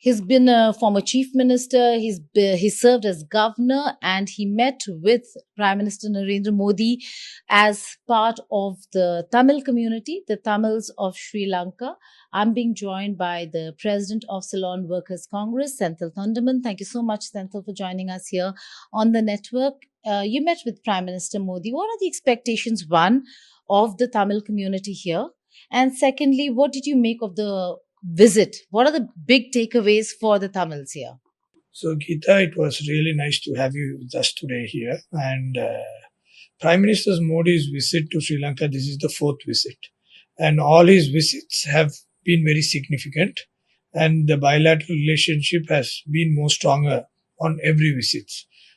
He's been a former chief minister. He served as governor, and he met with Prime Minister Narendra Modi as part of the Tamil community, the Tamils of Sri Lanka. I'm being joined by the president of Ceylon Workers Congress, Senthil Thondaman. Thank you so much, Senthil, for joining us here on the network. You met with Prime Minister Modi. What are the expectations, one, of the Tamil community here? And secondly, what did you make of the visit? What are the big takeaways for the Tamils here? So, Geeta, it was really nice to have you with us today here. And Prime Minister Modi's visit to Sri Lanka, this is the fourth visit. And all his visits have been very significant. And the bilateral relationship has been more stronger on every visit.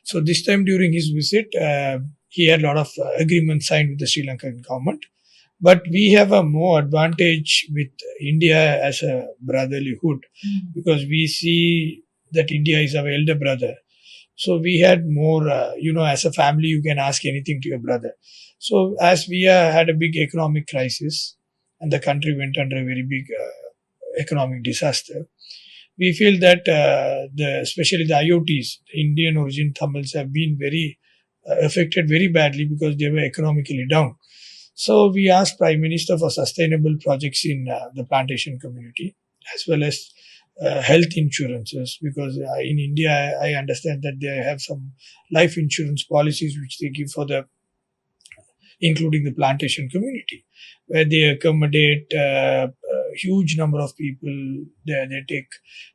So, this time during his visit, he had a lot of agreements signed with the Sri Lankan government. But we have a more advantage with India as a brotherlyhood because we see that India is our elder brother. So we had more, as a family, you can ask anything to your brother. So as we had a big economic crisis and the country went under a very big economic disaster, we feel that especially the IOTs, the Indian origin Tamils, have been very affected very badly because they were economically down. So we asked Prime Minister for sustainable projects in the plantation community as well as health insurances because in India I understand that they have some life insurance policies which they give for including the plantation community where they accommodate a huge number of people. They take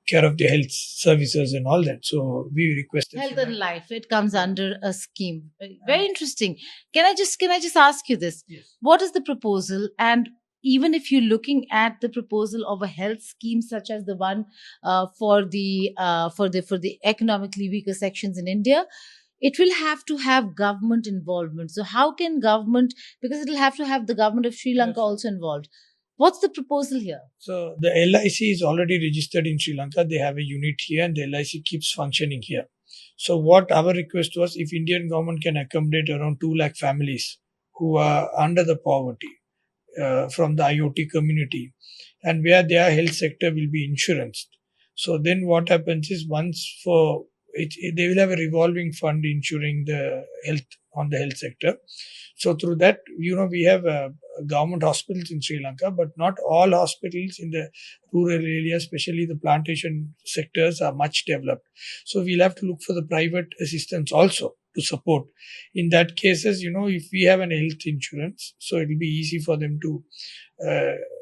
care of the health services and all that. So we requested Health and life, it comes under a scheme. Very interesting. Can I just ask you this? Yes. What is the proposal? And even if you're looking at the proposal of a health scheme such as the one for the economically weaker sections in India, it will have to have government involvement. So how can government, because it will have to have the government of Sri Lanka also involved. What's the proposal here? So the LIC is already registered in Sri Lanka. They have a unit here and the LIC keeps functioning here. So what our request was, if Indian government can accommodate around 2 lakh families who are under the poverty from the IOT community and where their health sector will be insured. So then what happens is they will have a revolving fund insuring the health on the health sector. So through that, we have government hospitals in Sri Lanka, but not all hospitals in the rural areas, especially the plantation sectors, are much developed. So we'll have to look for the private assistance also to support. In that cases, if we have an health insurance, so it will be easy for them to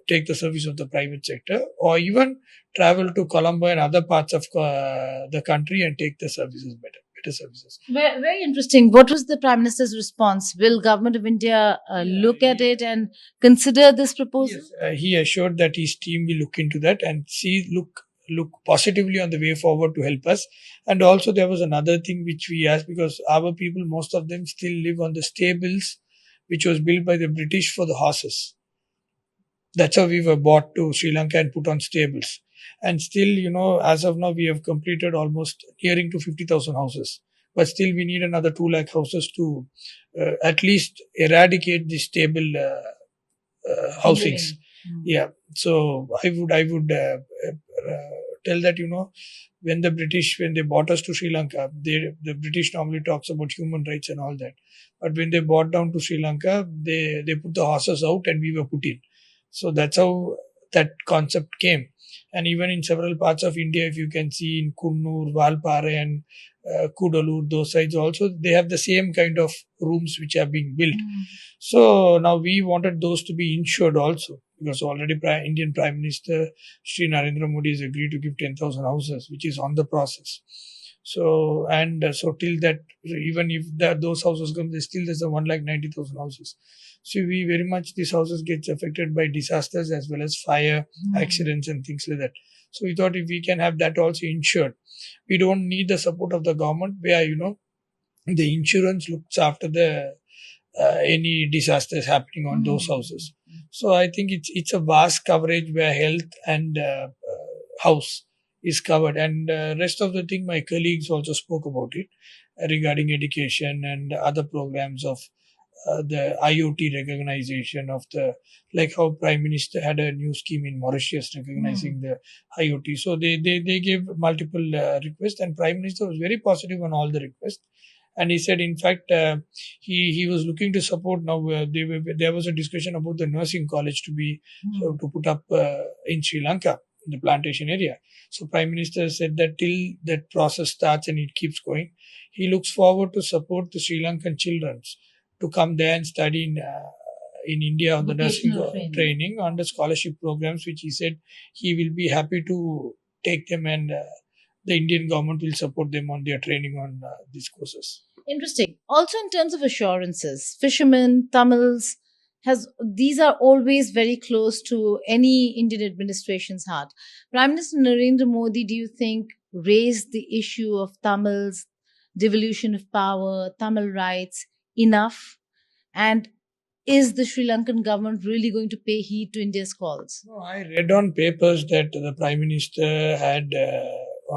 take the service of the private sector or even travel to Colombo and other parts of the country and take the services better services. Very, very interesting. What was the Prime Minister's response? Will Government of India look at it and consider this proposal? Yes, he assured that his team will look into that and look positively on the way forward to help us. And also there was another thing which we asked because our people, most of them still live on the stables which was built by the British for the horses. That's how we were brought to Sri Lanka and put on stables. And still, as of now, we have completed almost nearing to 50,000 houses. But still, we need another 2 lakh houses to at least eradicate the stable housings. Yeah. So I would tell that, when they brought us to Sri Lanka, the British normally talks about human rights and all that. But when they brought down to Sri Lanka, they put the horses out and we were put in. So that's how that concept came. And even in several parts of India, if you can see in Kunnur, Valpare and Kudalur, those sides also, they have the same kind of rooms which are being built. So now we wanted those to be insured also because already Indian Prime Minister Sri Narendra Modi has agreed to give 10,000 houses, which is on the process. So till that, even if those houses come, there's a 1,90,000 houses. So these houses gets affected by disasters as well as fire, accidents and things like that. So we thought if we can have that also insured, we don't need the support of the government where, the insurance looks after any disasters happening on those houses. So I think it's a vast coverage where health and house is covered. And rest of the thing, my colleagues also spoke about it regarding education and other programs of the IOT recognition of the, like how Prime Minister had a new scheme in Mauritius recognizing the IOT. So they gave multiple requests, and Prime Minister was very positive on all the requests. And he said, in fact, he was looking to support. Now there was a discussion about the nursing college to be to put up in Sri Lanka, in the plantation area. So Prime Minister said that till that process starts and it keeps going, he looks forward to support the Sri Lankan children to come there and study in India on the nursing training on the scholarship programs, which he said he will be happy to take them, and the Indian government will support them on their training on these courses. Interesting. Also, in terms of assurances, fishermen, Tamils, these are always very close to any Indian administration's heart. Prime Minister Narendra Modi, do you think, raised the issue of Tamils, devolution of power, Tamil rights enough? And is the Sri Lankan government really going to pay heed to India's calls? No, I read on papers that the Prime Minister had,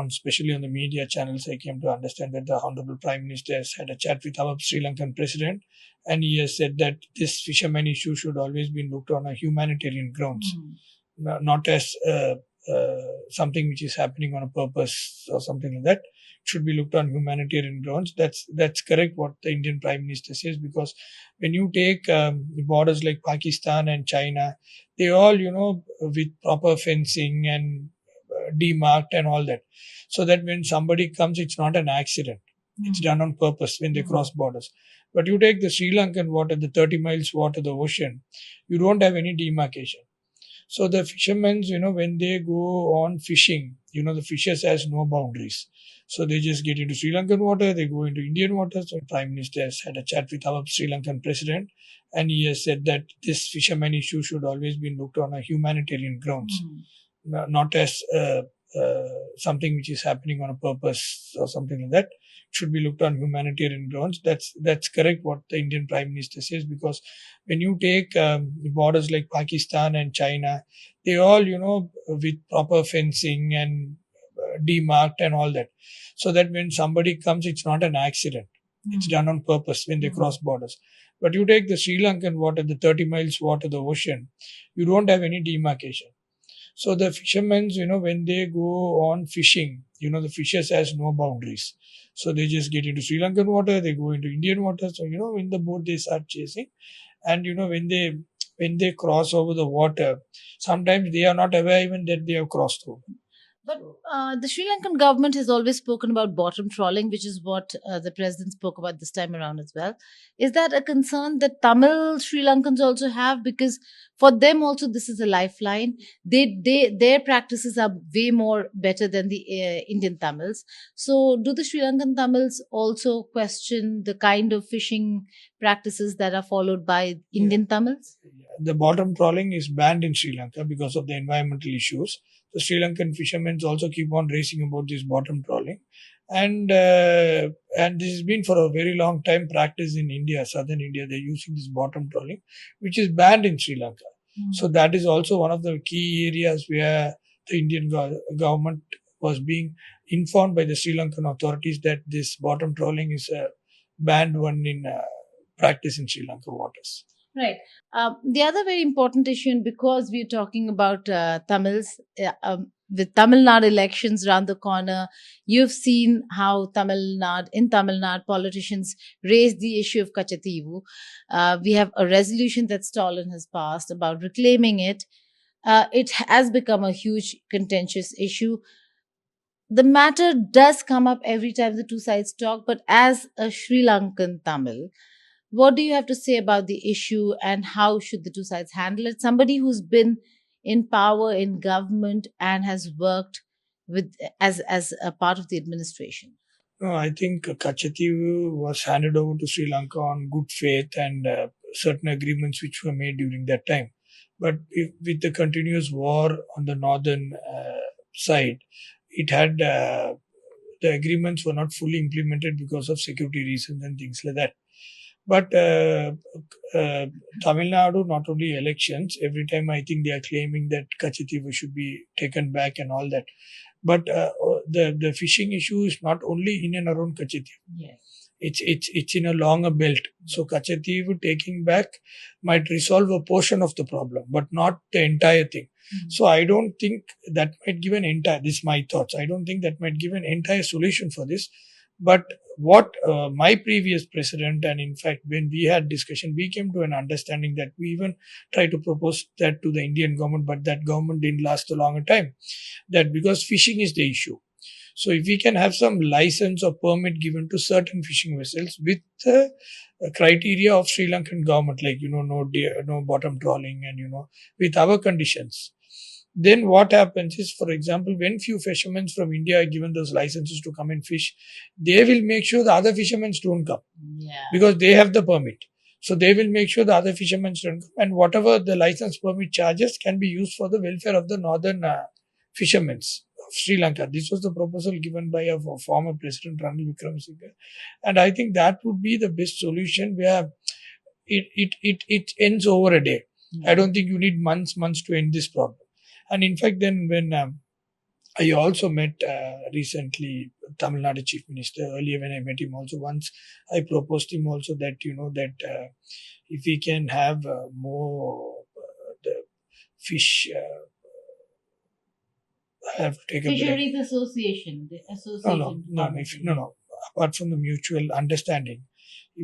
especially on the media channels, I came to understand that the Honorable Prime Minister has had a chat with our Sri Lankan President, and he has said that this fisherman issue should always be looked on a humanitarian grounds, not as something which is happening on a purpose or something like that. It should be looked on humanitarian grounds. That's correct what the Indian Prime Minister says, because when you take borders like Pakistan and China, they all, with proper fencing and demarked and all that, so that when somebody comes, it's not an accident. It's done on purpose when they cross borders. But you take the Sri Lankan water, the 30 miles water, the ocean, you don't have any demarcation. So the fishermen, when they go on fishing, the fishers has no boundaries. So they just get into Sri Lankan water, they go into Indian water. So the Prime Minister has had a chat with our Sri Lankan President, and he has said that this fisherman issue should always be looked on a humanitarian grounds, not as something which is happening on a purpose or something like that. It should be looked on humanitarian grounds. That's correct what the Indian Prime Minister says, because when you take borders like Pakistan and China, they all, with proper fencing and demarked and all that, so that when somebody comes, it's not an accident. It's done on purpose when they cross borders. But you take the Sri Lankan water, the 30 miles water, the ocean, you don't have any demarcation. So the fishermen, when they go on fishing, the fishers has no boundaries. So they just get into Sri Lankan water, they go into Indian water. So, in the boat they start chasing. And, when they cross over the water, sometimes they are not aware even that they have crossed over. But the Sri Lankan government has always spoken about bottom trawling, which is what the president spoke about this time around as well. Is that a concern that Tamil Sri Lankans also have? Because for them also this is a lifeline. Their practices are way more better than the Indian Tamils. So do the Sri Lankan Tamils also question the kind of fishing practices that are followed by Indian Tamils? The bottom trawling is banned in Sri Lanka because of the environmental issues. The Sri Lankan fishermen also keep on racing about this bottom trawling, and this has been for a very long time practice in India, southern India. They're using this bottom trawling, which is banned in Sri Lanka. So that is also one of the key areas where the Indian government was being informed by the Sri Lankan authorities that this bottom trawling is a banned one in practice in Sri Lanka waters. Right. The other very important issue, and because we're talking about Tamils, with Tamil Nadu elections around the corner, you've seen how in Tamil Nadu, politicians raised the issue of Kachativu. We have a resolution that Stalin has passed about reclaiming it. It has become a huge contentious issue. The matter does come up every time the two sides talk, but as a Sri Lankan Tamil, what do you have to say about the issue, and how should the two sides handle it? Somebody who's been in power, in government, and has worked as a part of the administration. No, I think Kachativu was handed over to Sri Lanka on good faith and certain agreements which were made during that time. But with the continuous war on the northern side, it had the agreements were not fully implemented because of security reasons and things like that. But Tamil Nadu, not only elections, every time I think they are claiming that Kachativu should be taken back and all that. But the fishing issue is not only in and around Kachativu. Yes. It's in a longer belt. So Kachativ taking back might resolve a portion of the problem, but not the entire thing. So I don't think that might give an entire. This is my thoughts. I don't think that might give an entire solution for this. But what my previous president, and in fact when we had discussion, we came to an understanding that we even tried to propose that to the Indian government, but that government didn't last a longer time. That because fishing is the issue. So if we can have some license or permit given to certain fishing vessels with the criteria of Sri Lankan government, like no bottom trawling, and with our conditions, then what happens is, for example, when few fishermen from India are given those licenses to come and fish, they will make sure the other fishermen don't come because they have the permit. So they will make sure the other fishermen don't come, and whatever the license permit charges can be used for the welfare of the northern fishermen of Sri Lanka. This was the proposal given by a former president, Ranil Wickremesinghe, and I think that would be the best solution where it ends over a day. I don't think you need months to end this problem. And in fact, then when I also met recently Tamil Nadu Chief Minister. Earlier when I met him also, once I proposed him also that if we can have more the fish. I have to take a break. Fisheries Association. The association. No. Apart from the mutual understanding,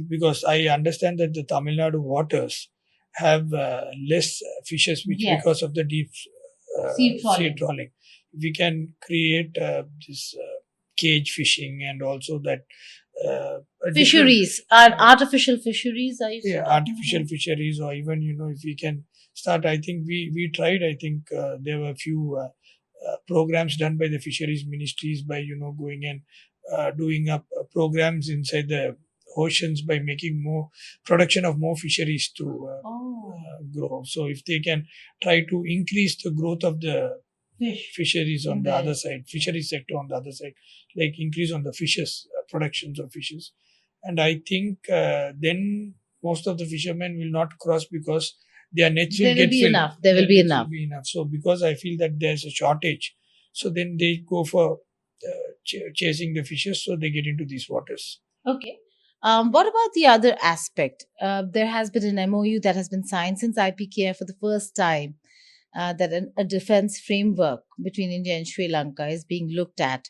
because I understand that the Tamil Nadu waters have less fishes, which because of the deep sea trawling. We can create this cage fishing, and also that fisheries are artificial fisheries. Artificial fisheries, or even if we can start. I think we tried. I think there were a few programs done by the fisheries ministries by going and doing up programs inside the oceans by making more production of more fisheries to grow. So if they can try to increase the growth of the fisheries on the other side, fisheries sector on the other side, like increase on the fishes, productions of fishes, and I think then most of the fishermen will not cross because their nets will get filled. There will be enough. So because I feel that there's a shortage, so then they go for chasing the fishes, so they get into these waters. Okay. What about the other aspect? There has been an MOU that has been signed since IPKF for the first time, that a defense framework between India and Sri Lanka is being looked at.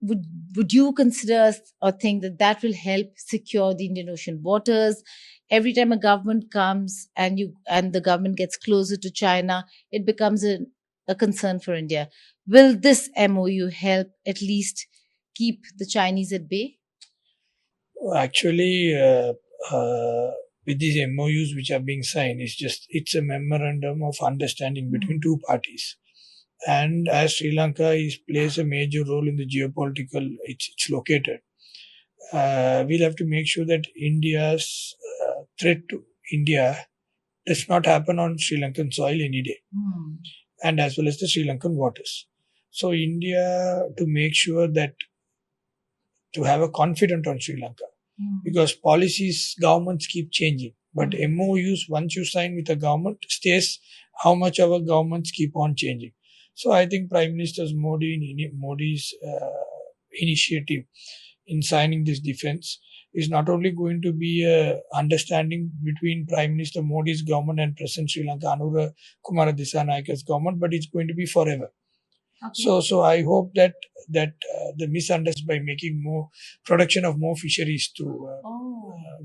Would you consider or think that will help secure the Indian Ocean waters? Every time a government comes and the government gets closer to China, it becomes a concern for India. Will this MOU help at least keep the Chinese at bay? Actually, with these MOUs which are being signed, it's a memorandum of understanding between two parties. And as Sri Lanka plays a major role in the geopolitical, it's located. We'll have to make sure that India's threat to India does not happen on Sri Lankan soil any day, and as well as the Sri Lankan waters. So India, to make sure that to have a confidence on Sri Lanka, because policies, governments keep changing, but MOUs, once you sign with a government, stays how much our governments keep on changing. So I think Prime Minister Modi's initiative in signing this defense is not only going to be a understanding between Prime Minister Modi's government and President Sri Lanka Anura Kumara Dissanayaka's government, but it's going to be forever. Okay. So I hope that the misunderstanding by making more production of more fisheries to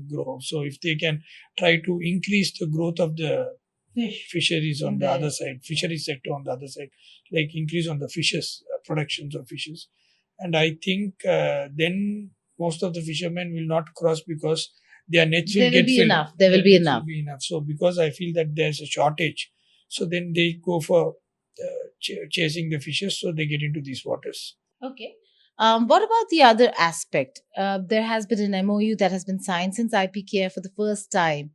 grow. So if they can try to increase the growth of the fisheries on the other side, fisheries sector on the other side, like increase on the fishes, productions of fishes, and I think then most of the fishermen will not cross because their nets will get filled. There will be enough. So because I feel that there's a shortage, so then they go for chasing the fishes, so they get into these waters. Okay. What about the other aspect? There has been an MOU that has been signed since IPKF for the first time,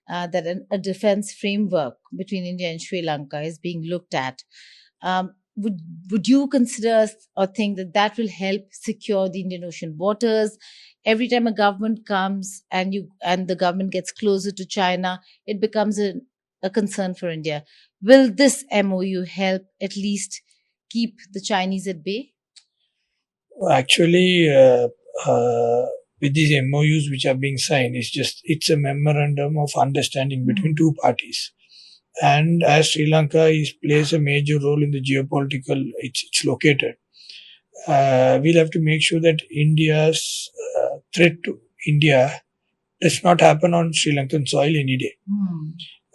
that a defense framework between India and Sri Lanka is being looked at. Would you consider or think that will help secure the Indian Ocean waters? Every time a government comes and the government gets closer to China, it becomes a concern for India. Will this MOU help at least keep the Chinese at bay? Actually, with these MOUs which are being signed. It's a memorandum of understanding between two parties. And as Sri Lanka plays a major role in the geopolitical, it's located. We'll have to make sure that India's threat to India does not happen on Sri Lankan soil any day,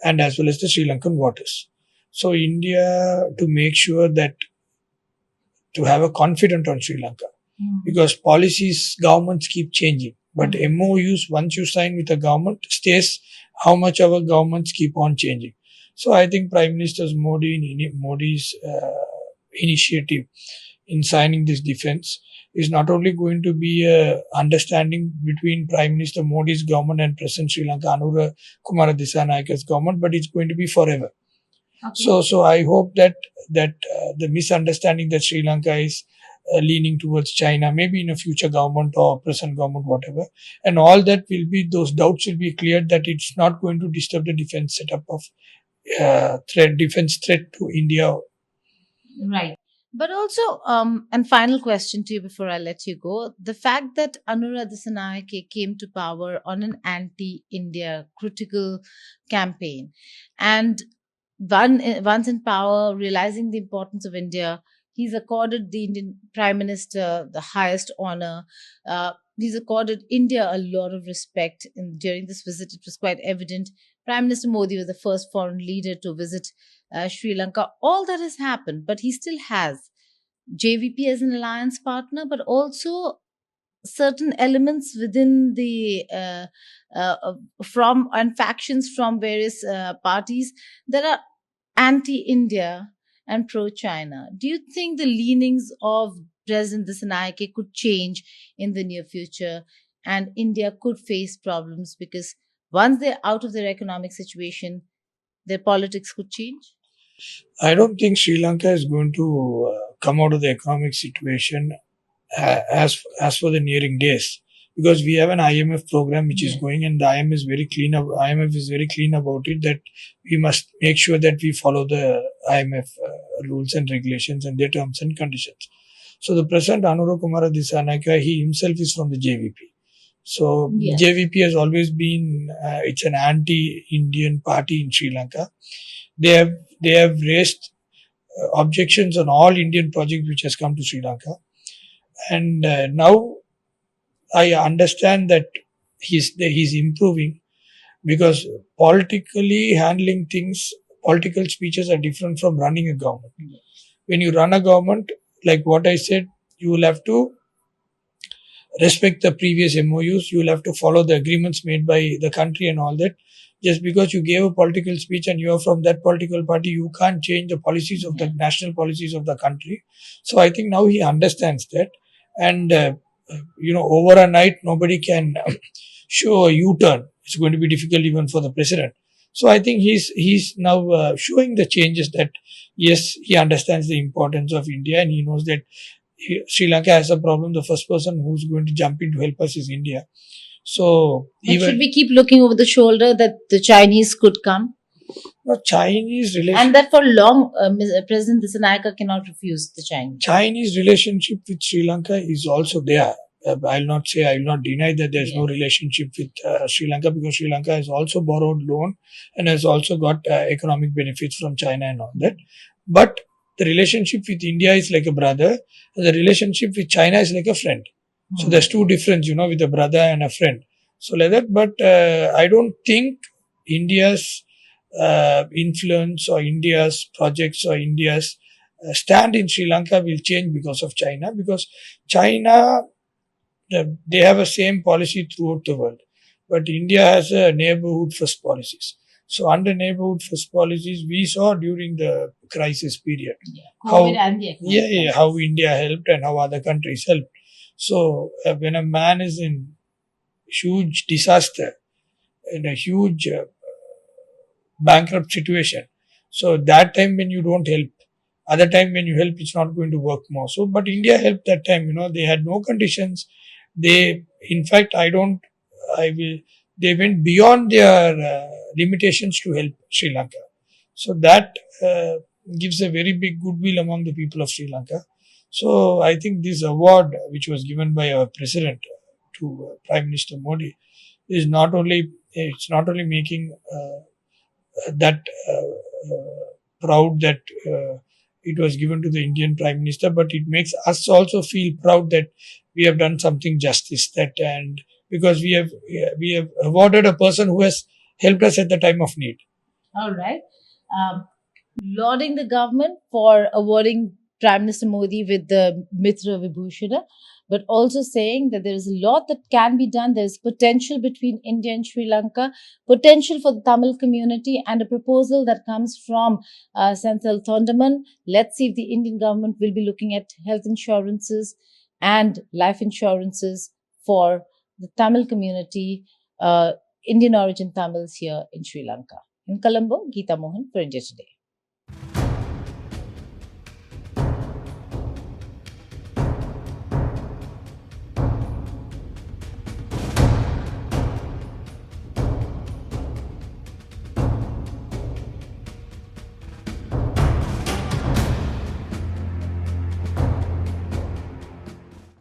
and as well as the Sri Lankan waters. So India, to make sure that, to have a confidence on Sri Lanka, because policies, governments keep changing, but MOUs, once you sign with a government, stays how much our governments keep on changing. So I think Prime Minister Modi's initiative in signing this defense is not only going to be a understanding between Prime Minister Modi's government and President Sri Lanka Anura Kumara Dissanayaka's government, but it's going to be forever. Okay. So I hope that the misunderstanding that Sri Lanka is leaning towards China, maybe in a future government or present government, whatever, and all that will be, those doubts will be cleared, that it's not going to disturb the defense setup of defense threat to India. Right. But also, and final question to you before I let you go, the fact that Anura Dissanayake came to power on an anti-India critical campaign, and once in power, realizing the importance of India, he's accorded the Indian Prime Minister the highest honor. He's accorded India a lot of respect. And during this visit, it was quite evident. Prime Minister Modi was the first foreign leader to visit Sri Lanka. All that has happened, but he still has JVP as an alliance partner, but also certain elements within the from and factions from various parties that are anti-India and pro-China. Do you think the leanings of President Dissanayake could change in the near future, and India could face problems because once they're out of their economic situation, their politics could change? I don't think Sri Lanka is going to come out of the economic situation as for the nearing days, because we have an IMF program which is going, and the IMF is very clean. IMF is very clean about it, that we must make sure that we follow the IMF rules and regulations and their terms and conditions. So the President Anura Kumara Dissanayake, he himself is from the JVP. So JVP has always been it's an anti-Indian party in Sri Lanka. They have raised objections on all Indian projects which has come to Sri Lanka, and now I understand that he's improving, because politically handling things, political speeches are different from running a government. When you run a government, like what I said, you will have to respect the previous MOUs, you will have to follow the agreements made by the country and all that. Just because you gave a political speech and you are from that political party, you can't change the policies of the national policies of the country. So I think now he understands that, and over a night nobody can show a U-turn. It's going to be difficult even for the president. So I think he's now showing the changes, that yes, he understands the importance of India, and he knows that Sri Lanka has a problem. The first person who's going to jump in to help us is India. So should we keep looking over the shoulder that the Chinese could come? No, Chinese relationship, and that for long, President Dissanayake cannot refuse the Chinese. Chinese relationship with Sri Lanka is also there. I will not deny that there is no relationship with Sri Lanka, because Sri Lanka has also borrowed loan and has also got economic benefits from China and all that. But the relationship with India is like a brother, and the relationship with China is like a friend. So there's two difference, with a brother and a friend. So like that, but I don't think India's influence or India's projects or India's stand in Sri Lanka will change because of China, because China, they have a same policy throughout the world, but India has a neighborhood first policies. So under neighborhood first policies, we saw during the crisis period how India helped and how other countries helped. So when a man is in huge disaster, in a huge bankrupt situation, so that time when you don't help, other time when you help, it's not going to work more. So, but India helped that time. They had no conditions. They, in fact, they went beyond their limitations to help Sri Lanka. So that gives a very big goodwill among the people of Sri Lanka. So I think this award, which was given by our president to Prime Minister Modi is not only making that proud that it was given to the Indian Prime Minister, but it makes us also feel proud that we have done something justice. And because we have awarded a person who has helped us at the time of need. All right. Lauding the government for awarding Prime Minister Modi with the Mitra Vibhushana, but also saying that there is a lot that can be done. There is potential between India and Sri Lanka, potential for the Tamil community, and a proposal that comes from Senthil Thondaman. Let's see if the Indian government will be looking at health insurances and life insurances for the Tamil community, Indian origin Tamils here in Sri Lanka. In Colombo, Geeta Mohan for India Today.